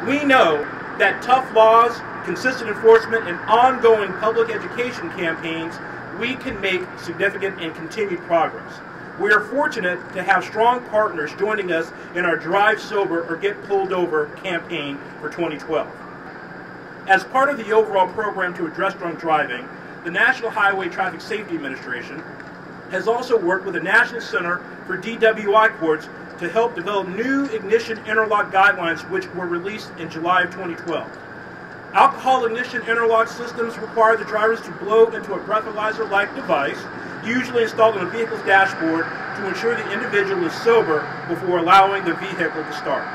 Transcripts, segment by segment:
We know that tough laws, consistent enforcement, and ongoing public education campaigns, we can make significant and continued progress. We are fortunate to have strong partners joining us in our Drive Sober or Get Pulled Over campaign for 2012. As part of the overall program to address drunk driving, the National Highway Traffic Safety Administration has also worked with the National Center for DWI Courts to help develop new ignition interlock guidelines which were released in July of 2012. Alcohol ignition interlock systems require the drivers to blow into a breathalyzer-like device, usually installed on a vehicle's dashboard, to ensure the individual is sober before allowing the vehicle to start.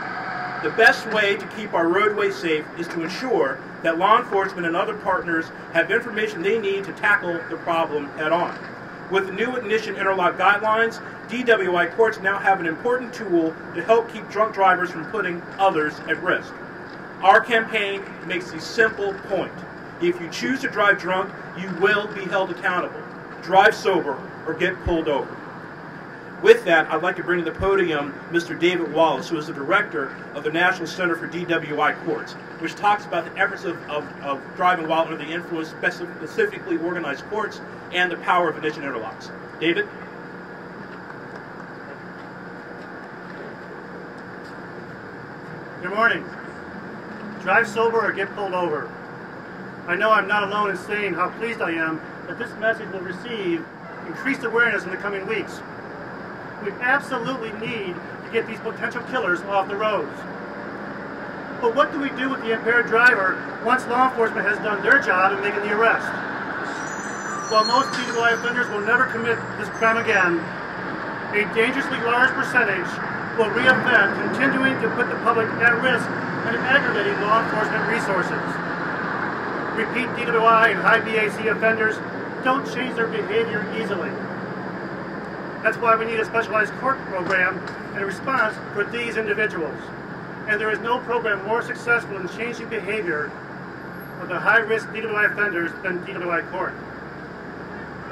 The best way to keep our roadways safe is to ensure that law enforcement and other partners have information they need to tackle the problem head-on. With the new ignition interlock guidelines, DWI courts now have an important tool to help keep drunk drivers from putting others at risk. Our campaign makes a simple point. If you choose to drive drunk, you will be held accountable. Drive sober or get pulled over. With that, I'd like to bring to the podium Mr. David Wallace, who is the director of the National Center for DWI Courts, which talks about the efforts of driving while under the influence, specifically organized courts, and the power of ignition interlocks. David? Good morning. Drive sober or get pulled over. I know I'm not alone in saying how pleased I am that this message will receive increased awareness in the coming weeks. We absolutely need to get these potential killers off the roads. But what do we do with the impaired driver once law enforcement has done their job in making the arrest? While most DWI offenders will never commit this crime again, a dangerously large percentage will reoffend, continuing to put the public at risk and aggravating law enforcement resources. Repeat DWI and high BAC offenders don't change their behavior easily. That's why we need a specialized court program and a response for these individuals. And there is no program more successful in changing behavior of the high-risk DWI offenders than DWI Court.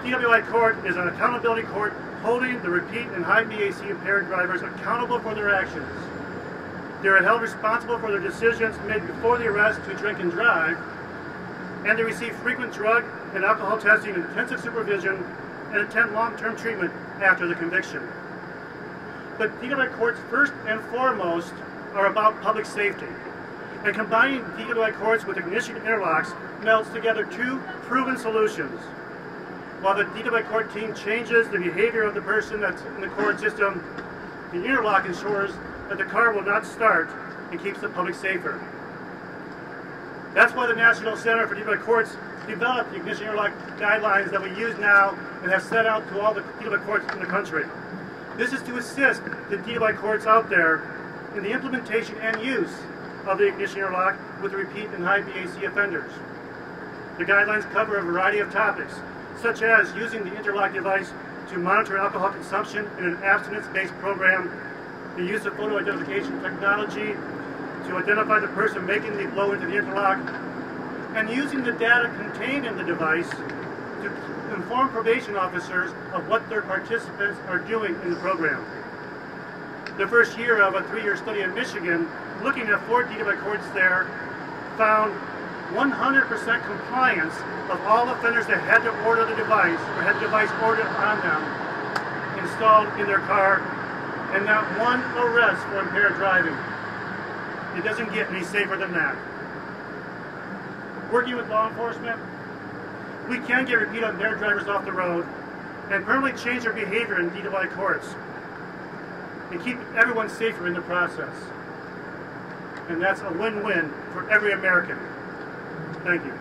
DWI Court is an accountability court holding the repeat and high BAC impaired drivers accountable for their actions. They are held responsible for their decisions made before the arrest to drink and drive, and they receive frequent drug and alcohol testing, intensive supervision, and attend long-term treatment after the conviction. But DWI courts, first and foremost, are about public safety. And combining DWI courts with ignition interlocks melds together two proven solutions. While the DWI court team changes the behavior of the person that's in the court system, the interlock ensures that the car will not start and keeps the public safer. That's why the National Center for DWI Courts developed the ignition interlock guidelines that we use now and have set out to all the DWI courts in the country. This is to assist the DWI courts out there in the implementation and use of the ignition interlock with the repeat and high BAC offenders. The guidelines cover a variety of topics, such as using the interlock device to monitor alcohol consumption in an abstinence-based program, the use of photo identification technology to identify the person making the blow into the interlock, and using the data contained in the device to inform probation officers of what their participants are doing in the program. The first year of a 3-year study in Michigan, looking at 4 DWI courts there, found 100% compliance of all offenders that had to order the device or had the device ordered on them, installed in their car, and not one arrest for impaired driving. It doesn't get any safer than that. Working with law enforcement, we can get repeat impaired drivers off the road and permanently change their behavior in DWI courts and keep everyone safer in the process. And that's a win-win for every American. Thank you.